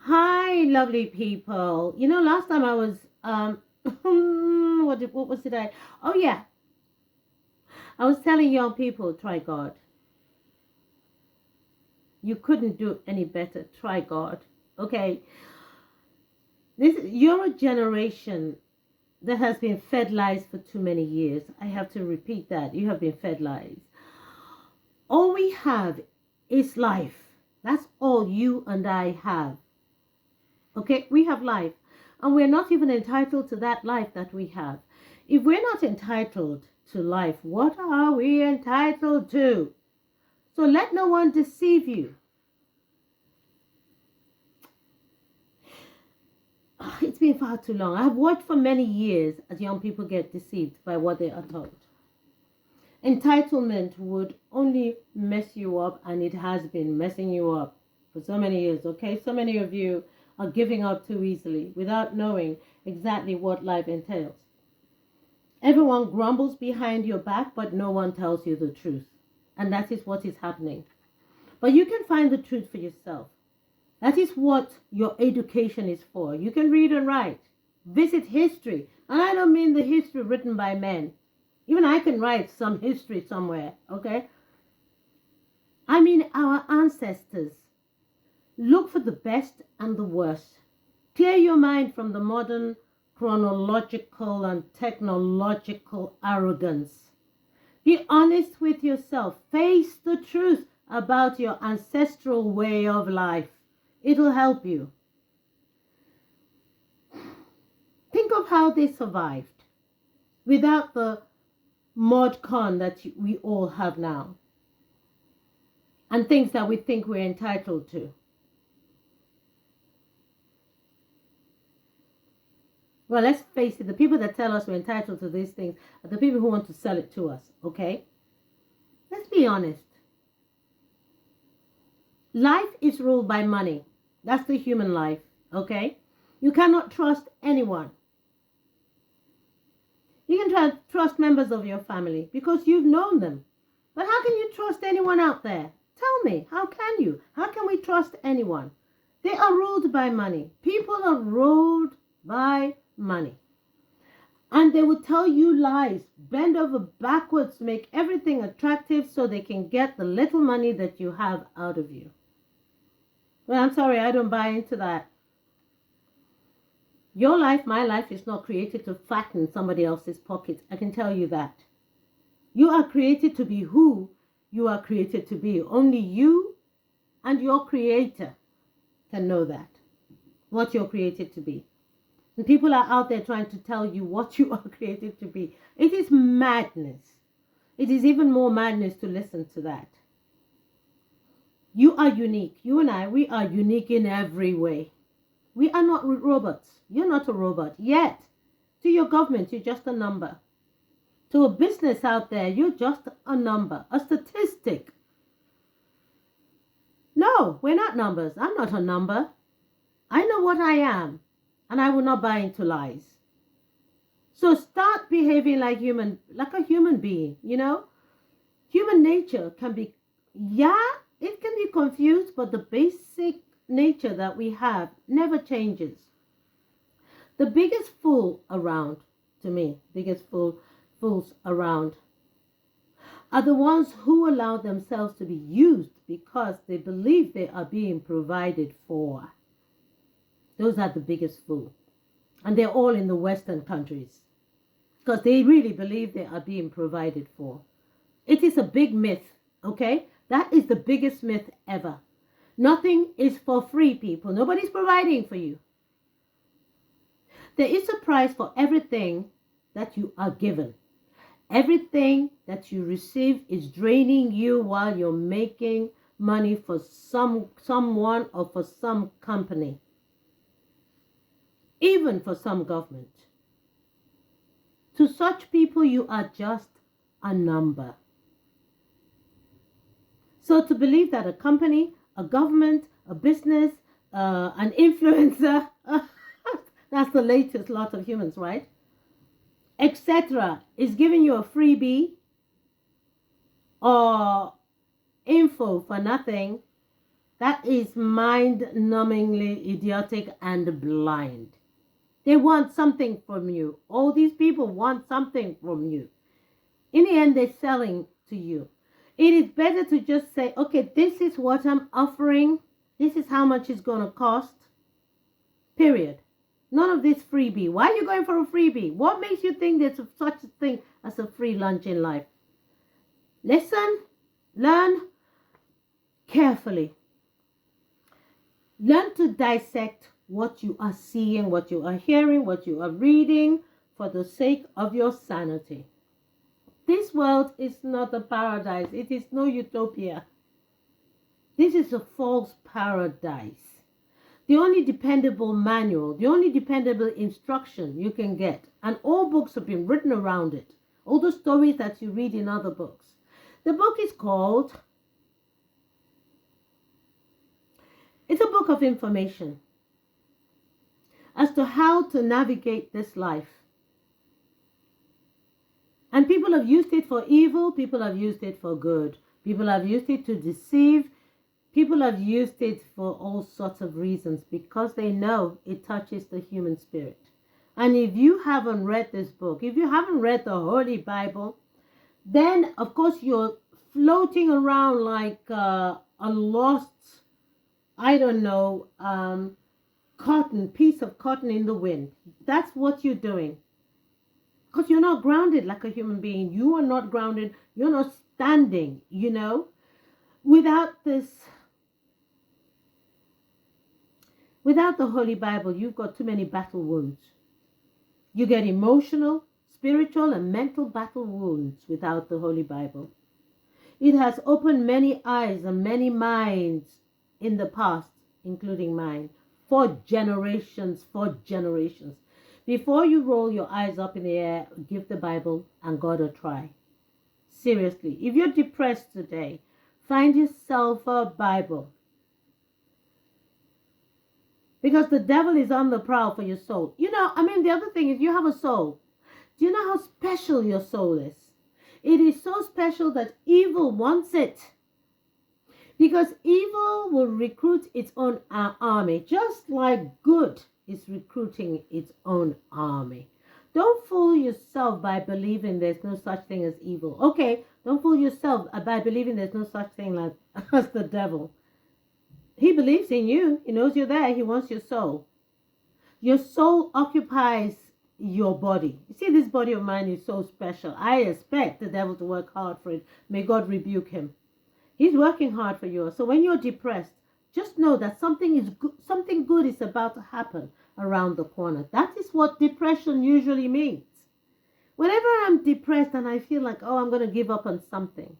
Hi, lovely people. Last time I was what was today? Oh yeah, I was telling young people try God. You couldn't do any better. Try God. Okay, you're a generation that has been fed lies for too many years. I have to repeat that. You have been fed lies. All we have is life. That's all you and I have. Okay, we have life, and we're not even entitled to that life that we have. If we're not entitled to life, what are we entitled to? So let no one deceive you. It's been far too long. I've watched for many years as young people get deceived by what they are told. Entitlement would only mess you up, and it has been messing you up for so many years. Okay, so many of you are giving up too easily without knowing exactly what life entails. Everyone grumbles behind your back, but no one tells you the truth. And that is what is happening. But you can find the truth for yourself. That is what your education is for. You can read and write, visit history. And I don't mean the history written by men. Even I can write some history somewhere, okay? I mean our ancestors. Look for the best and the worst. Clear your mind from the modern chronological and technological arrogance. Be honest with yourself. Face the truth about your ancestral way of life. It'll help you. Think of how they survived without the mod con that we all have now and things that we think we're entitled to. Well, let's face it, the people that tell us we're entitled to these things are the people who want to sell it to us, okay? Let's be honest. Life is ruled by money. That's the human life, okay? You cannot trust anyone. You can trust members of your family because you've known them. But how can you trust anyone out there? Tell me, how can you? How can we trust anyone? They are ruled by money. People are ruled by money. And they will tell you lies, bend over backwards to make everything attractive so they can get the little money that you have out of you. Well, I'm sorry, I don't buy into that. Your life, my life, is not created to fatten somebody else's pockets. I can tell you that. You are created to be who you are created to be. Only you and your creator can know that, what you're created to be. And people are out there trying to tell you what you are created to be. It is madness. It is even more madness to listen to that. You are unique. You and I, we are unique in every way. We are not robots. You're not a robot yet. To your government, you're just a number. To a business out there, you're just a number, a statistic. No, we're not numbers. I'm not a number. I know what I am, and I will not buy into lies. So start behaving like a human being, Human nature can be, it can be confused, but the basic nature that we have never changes. The biggest fool around, to me, fools around are the ones who allow themselves to be used because they believe they are being provided for. Those are the biggest fools. And they're all in the Western countries because they really believe they are being provided for. It is a big myth, okay? That is the biggest myth ever. Nothing is for free, people. Nobody's providing for you. There is a price for everything that you are given. Everything that you receive is draining you while you're making money for someone or for some company. Even for some government. To such people, you are just a number. So to believe that a company, a government, a business, an influencer, that's the latest lot of humans, right? Etc. is giving you a freebie or info for nothing That is mind-numbingly idiotic and blind. They want something from you. All these people want something from you. In the end, they're selling to you. It is better to just say, okay, this is what I'm offering. This is how much it's going to cost. Period. None of this freebie. Why are you going for a freebie? What makes you think there's such a thing as a free lunch in life? Listen, learn carefully. Learn to dissect what you are seeing, what you are hearing, what you are reading for the sake of your sanity. This world is not a paradise. It is no utopia. This is a false paradise. The only dependable manual, the only dependable instruction you can get, and all books have been written around it, all the stories that you read in other books. The book is called, it's a book of information as to how to navigate this life. And people have used it for evil, people have used it for good. People have used it to deceive. People have used it for all sorts of reasons because they know it touches the human spirit. And if you haven't read this book, if you haven't read the Holy Bible, then of course you're floating around like a lost, I don't know, piece of cotton in the wind. That's what you're doing. Because you're not grounded like a human being. You are not grounded. You're not standing, Without the Holy Bible, you've got too many battle wounds. You get emotional, spiritual, and mental battle wounds without the Holy Bible. It has opened many eyes and many minds in the past, including mine, for generations. Before you roll your eyes up in the air, give the Bible and God a try. Seriously, if you're depressed today, find yourself a Bible. Because the devil is on the prowl for your soul. The other thing is you have a soul. Do you know how special your soul is? It is so special that evil wants it. Because evil will recruit its own army, just like good is recruiting its own army. Don't fool yourself by believing there's no such thing as evil. Okay, don't fool yourself by believing there's no such thing as the devil. He believes in you. He knows you're there. He wants your soul. Your soul occupies your body. You see, this body of mine is so special. I expect the devil to work hard for it. May God rebuke him. He's working hard for you. So when you're depressed, just know that something good is about to happen around the corner. That is what depression usually means. Whenever I'm depressed and I feel like, I'm going to give up on something,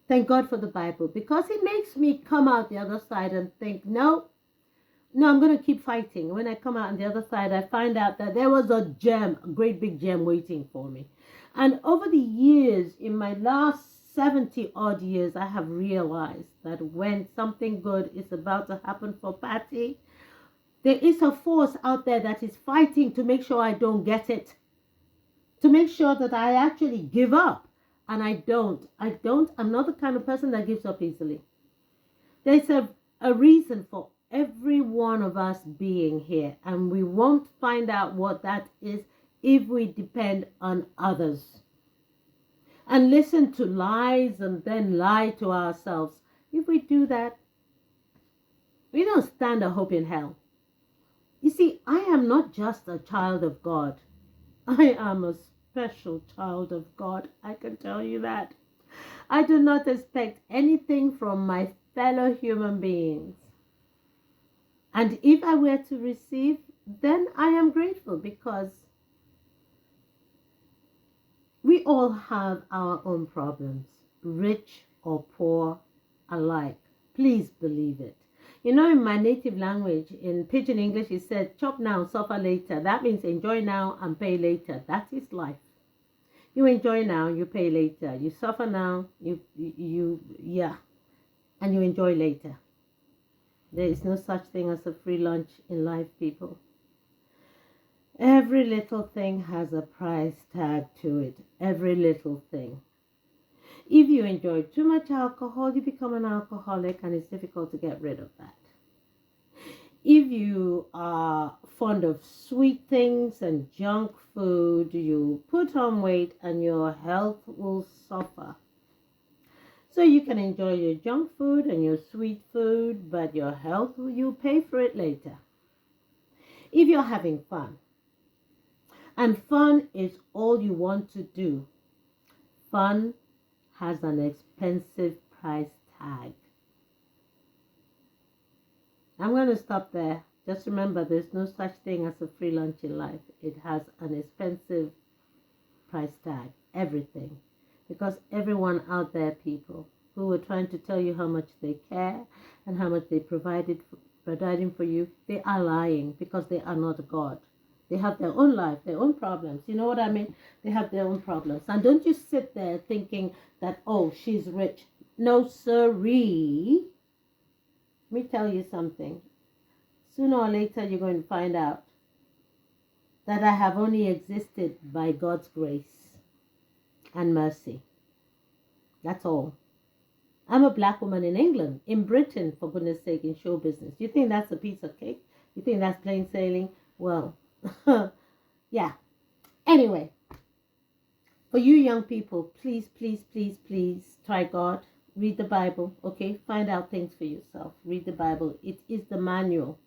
thank God for the Bible, because it makes me come out the other side and think, no, I'm going to keep fighting. When I come out on the other side, I find out that there was a great big gem waiting for me. And over the years, in my last 70 odd years, I have realized that when something good is about to happen for Patty, there is a force out there that is fighting to make sure I don't get it, to make sure that I actually give up. And I don't. I'm not the kind of person that gives up easily. There's a reason for every one of us being here, and we won't find out what that is if we depend on others and listen to lies and then lie to ourselves. If we do that, we don't stand a hope in hell. You see, I am not just a child of God. I am a special child of God. I can tell you that. I do not expect anything from my fellow human beings. And if I were to receive, then I am grateful, because we all have our own problems, rich or poor alike. Please believe it. In my native language, in Pidgin English, it said, chop now, suffer later. That means enjoy now and pay later. That is life. You enjoy now, you pay later. You suffer now, and you enjoy later. There is no such thing as a free lunch in life, people. Every little thing has a price tag to it. Every little thing. If you enjoy too much alcohol, you become an alcoholic, and it's difficult to get rid of that. If you are fond of sweet things and junk food, you put on weight and your health will suffer. So you can enjoy your junk food and your sweet food, but your health, you'll pay for it later. If you're having fun, and fun is all you want to do, fun has an expensive price tag. I'm going to stop there. Just remember, there's no such thing as a free lunch in life. It has an expensive price tag, everything. Because everyone out there, people who are trying to tell you how much they care and how much they providing for you, they are lying, because they are not God. They have their own life, their own problems. You know what I mean? They have their own problems. And don't you sit there thinking that, oh, she's rich. No, sirree. Let me tell you something. Sooner or later, you're going to find out that I have only existed by God's grace and mercy. That's all. I'm a black woman in England, in Britain, for goodness sake, in show business. You think that's a piece of cake? You think that's plain sailing? Well, yeah. Anyway, for you young people, please, please, please, please try God. Read the Bible, okay? Find out things for yourself. Read the Bible. It is the manual.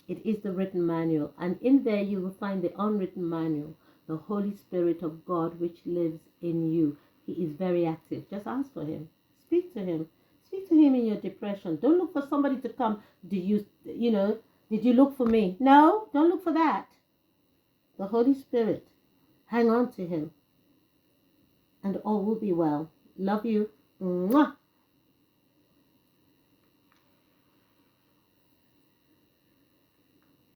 It is the written manual. And in there you will find the unwritten manual, the Holy Spirit of God which lives in you. He is very active. Just ask for him. Speak to him. Speak to him in your depression. Don't look for somebody to come. Did you look for me? No, don't look for that. The Holy Spirit. Hang on to him. And all will be well. Love you. Mwah.